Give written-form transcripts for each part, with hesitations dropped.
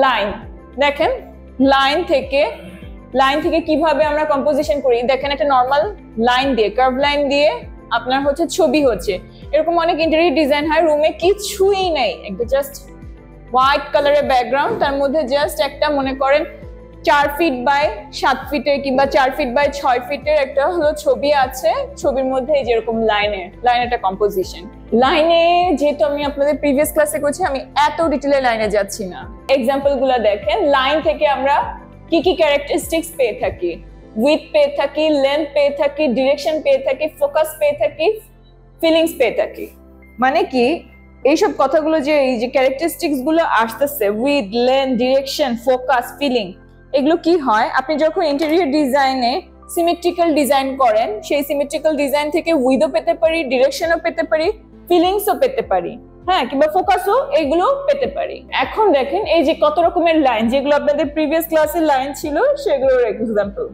Line দেখেন, line থেকে কিভাবে আমরা কম্পোজিশন করি দেখেন, একটা নর্মাল লাইন দিয়ে, কার্ভ লাইন দিয়ে আপনার হচ্ছে ছবি হচ্ছে। এরকম অনেক ইন্টেরিয়র ডিজাইন হয়, রুমে কিছুই নেই, একটা জাস্ট হোয়াইট কালারের ব্যাকগ্রাউন্ড, তার মধ্যে জাস্ট একটা মনে করেন 4 ফিট বাই 7 ফিটের কিংবা 4 ফিট বাই 6 ফিটের একটা হলো ছবি আছে, ছবির মধ্যে এই যেরকম লাইনের কম্পোজিশন। লাইনে যেহেতু আমি আপনাদের প্রিভিয়াস ক্লাসে করছি, আমি এত ডিটেলে লাইনে যাচ্ছি না। এক্সাম্পল গুলো দেখেন, লাইন থেকে আমরা কি কি ক্যারেক্টারিস্টিক্স পেয়ে থাকি, উইডথ পেয়ে থাকি, লেন্থ পেয়ে থাকি, ডিরেকশন পেয়ে থাকি, ফোকাস পেয়ে থাকি, ফিলিংস পেয়ে থাকি। মানে কি এইসব কথাগুলো যে এই যে ক্যারেক্টারিস্টিক্স গুলো আসতেছে, width, length, direction, focus, feeling, এগুলো কি হয় আপনি যখন ইন্টেরিয়র ডিজাইনে সিমেট্রিক্যাল ডিজাইন করেন, সেই সিমেট্রিক্যাল ডিজাইন থেকে উইডও পেতে পারি, ডিরেকশনও পেতে পারি, ফিলিংসও পেতে পারি, হ্যাঁ, কিংবা ফোকাসও এগুলো পেতে পারি। এখন দেখেন এই যে কত রকমের লাইন, যেগুলো আপনাদের প্রিভিয়াস ক্লাসের লাইন ছিল সেগুলোর এক্সাম্পল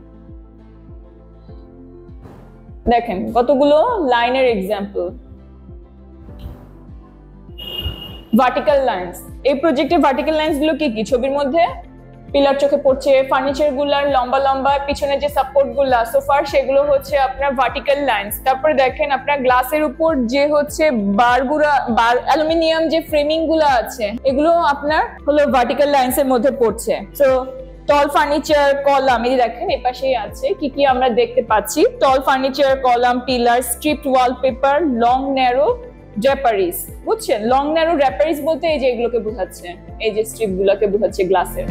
দেখেন, কতগুলো লাইনের এক্সাম্পল। ভার্টিক্যাল লাইন্স, এই প্রজেক্টের ভার্টিক্যাল লাইন্স গুলো কি কি, ছবির মধ্যে পিলার চোখে পড়ছে, ফার্নিচার গুলার লম্বা লম্বা পিছনে যে সাপোর্ট গুলা সোফার, সেগুলো হচ্ছে আপনার ভার্টিক্যাল লাইন্স। তারপরে দেখেন আপনার গ্লাসের উপর যে হচ্ছে বার অ্যালুমিনিয়াম যে ফ্রেমিং গুলো আছে, এগুলো আপনার হলো ভার্টিক্যাল লাইন্স এর মধ্যে পড়ছে। তো টল ফার্নিচার, কলাম, এই দেখেন এই পাশেই আছে কি কি আমরা দেখতে পাচ্ছি, tall furniture, column, pillar, striped wallpaper, long narrow draperies, বুঝছেন? লং ন্যারো ড্র্যাপারিজ বলতে এই যে এগুলোকে বোঝাচ্ছে, এই যে স্ট্রিপ গুলোকে বোঝাচ্ছে গ্লাসের।